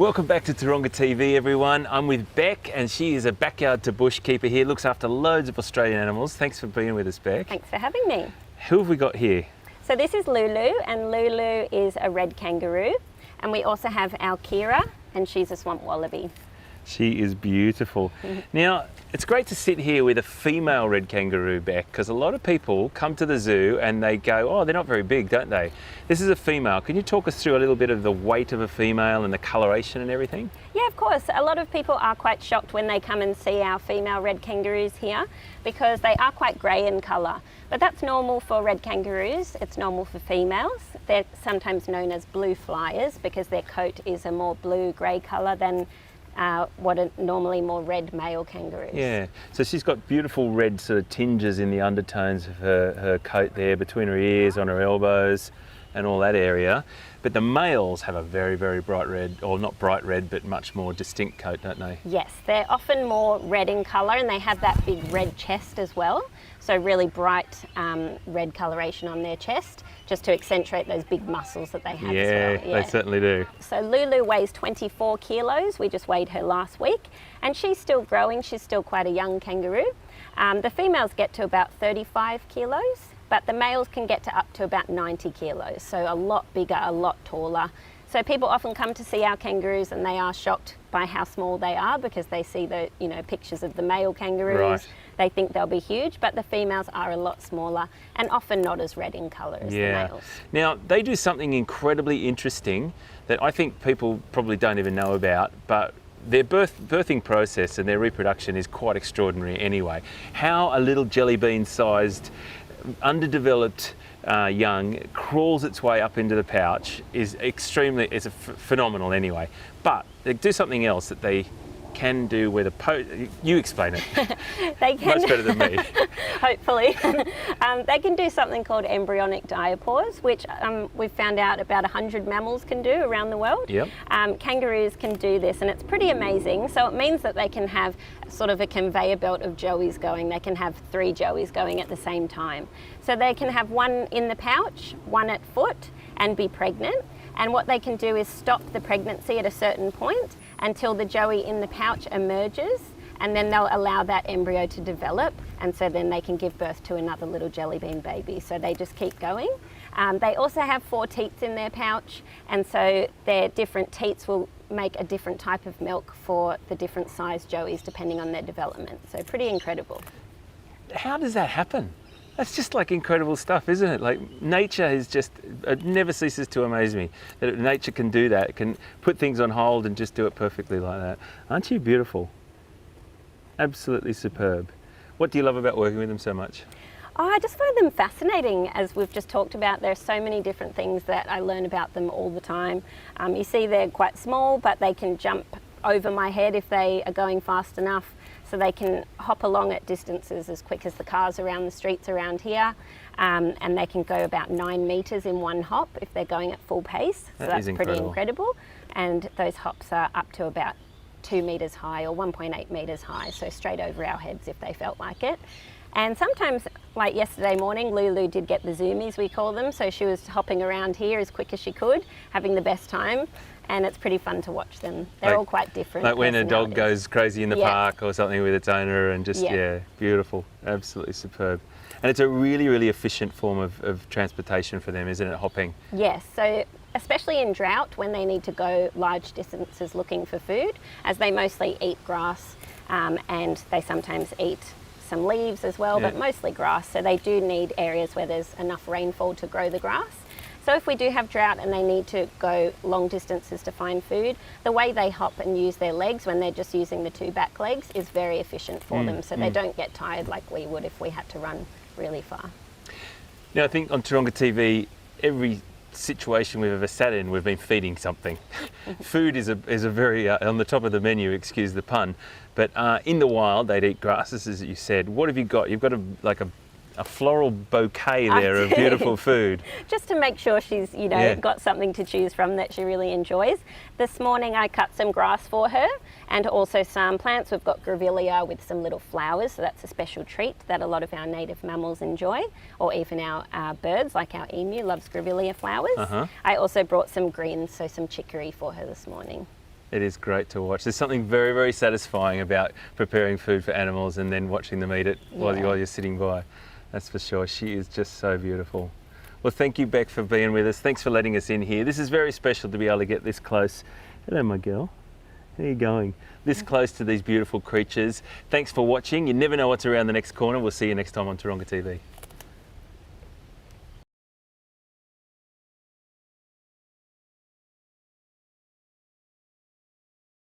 Welcome back to Taronga TV, everyone. I'm with Beck, and she is a backyard to bush keeper here, looks after loads of Australian animals. Thanks for being with us, Beck. Thanks for having me. Who have we got here? So this is Lulu, and Lulu is a red kangaroo. And we also have our Kira, and she's a swamp wallaby. She is beautiful. Now, it's great to sit here with a female red kangaroo, Beck, because a lot of people come to the zoo and they go, oh, they're not very big, don't they? This is a female. Can you talk us through a little bit of the weight of a female and the coloration and everything? Yeah, of course. A lot of people are quite shocked when they come and see our female red kangaroos here because they are quite grey in colour. But that's normal for red kangaroos. It's normal for females. They're sometimes known as blue flyers because their coat is a more blue-grey colour than what are normally more red male kangaroos. Yeah, so she's got beautiful red sort of tinges in the undertones of her coat there, between her ears, on her elbows and all that area. But the males have a very, very bright red, or not bright red, but much more distinct coat, don't they? Yes, they're often more red in colour, and they have that big red chest as well. So really bright red coloration on their chest, just to accentuate those big muscles that they have as well. Yeah, they certainly do. So Lulu weighs 24 kilos. We just weighed her last week, and she's still growing. She's still quite a young kangaroo. The females get to about 35 kilos, but the males can get to up to about 90 kilos. So a lot bigger, a lot taller. So people often come to see our kangaroos and they are shocked by how small they are because they see the pictures of the male kangaroos. Right. They think they'll be huge, but the females are a lot smaller and often not as red in colour as the males. Now, they do something incredibly interesting that I think people probably don't even know about, but their birthing process and their reproduction is quite extraordinary anyway. How a little jelly bean-sized, underdeveloped young crawls its way up into the pouch is phenomenal anyway. But they do something else that they can do with you explain it. They can, much better than me. Hopefully. They can do something called embryonic diapause, which we've found out about 100 mammals can do around the world. Yep. Kangaroos can do this, and it's pretty amazing. So it means that they can have sort of a conveyor belt of joeys going. They can have 3 joeys going at the same time. So they can have one in the pouch, one at foot, and be pregnant. And what they can do is stop the pregnancy at a certain point until the joey in the pouch emerges, and then they'll allow that embryo to develop, and so then they can give birth to another little jelly bean baby. So they just keep going. They also have 4 teats in their pouch, and so their different teats will make a different type of milk for the different size joeys depending on their development. So pretty incredible. How does that happen? That's just like incredible stuff, isn't it? Like nature is just, it never ceases to amaze me that nature can do that. It can put things on hold and just do it perfectly like that. Aren't you beautiful? Absolutely superb. What do you love about working with them so much? Oh, I just find them fascinating. As we've just talked about, there are so many different things that I learn about them all the time. You see they're quite small, but they can jump over my head if they are going fast enough. So they can hop along at distances as quick as the cars around the streets around here. And they can go about 9 metres in one hop if they're going at full pace. So that's pretty incredible. And those hops are up to about 2 metres high or 1.8 metres high, so straight over our heads if they felt like it. And sometimes, like yesterday morning, Lulu did get the zoomies, we call them, so she was hopping around here as quick as she could, having the best time, and it's pretty fun to watch them. They're all quite different. Like when a dog goes crazy in the park or something with its owner, and just, beautiful, absolutely superb. And it's a really, really efficient form of transportation for them, isn't it, hopping? Yes, so especially in drought when they need to go large distances looking for food, as they mostly eat grass and they sometimes eat some leaves as well, but mostly grass. So they do need areas where there's enough rainfall to grow the grass. So if we do have drought and they need to go long distances to find food, the way they hop and use their legs when they're just using the 2 back legs is very efficient for them. So they don't get tired like we would if we had to run really far. Now I think on Taronga TV, every situation we've ever sat in, we've been feeding something. Food is a very on the top of the menu, excuse the pun, but in the wild they'd eat grasses, as you said. What have you got? You've got a floral bouquet there of beautiful food. Just to make sure she's, got something to choose from that she really enjoys. This morning I cut some grass for her and also some plants. We've got grevillea with some little flowers, so that's a special treat that a lot of our native mammals enjoy, or even our birds, like our emu loves grevillea flowers. I also brought some greens, so some chicory for her this morning. It is great to watch. There's something very, very satisfying about preparing food for animals and then watching them eat it while you're sitting by. That's for sure. She is just so beautiful. Well, thank you, Beck, for being with us. Thanks for letting us in here. This is very special to be able to get this close. Hello, my girl. How are you going? This close to these beautiful creatures. Thanks for watching. You never know what's around the next corner. We'll see you next time on Taronga TV.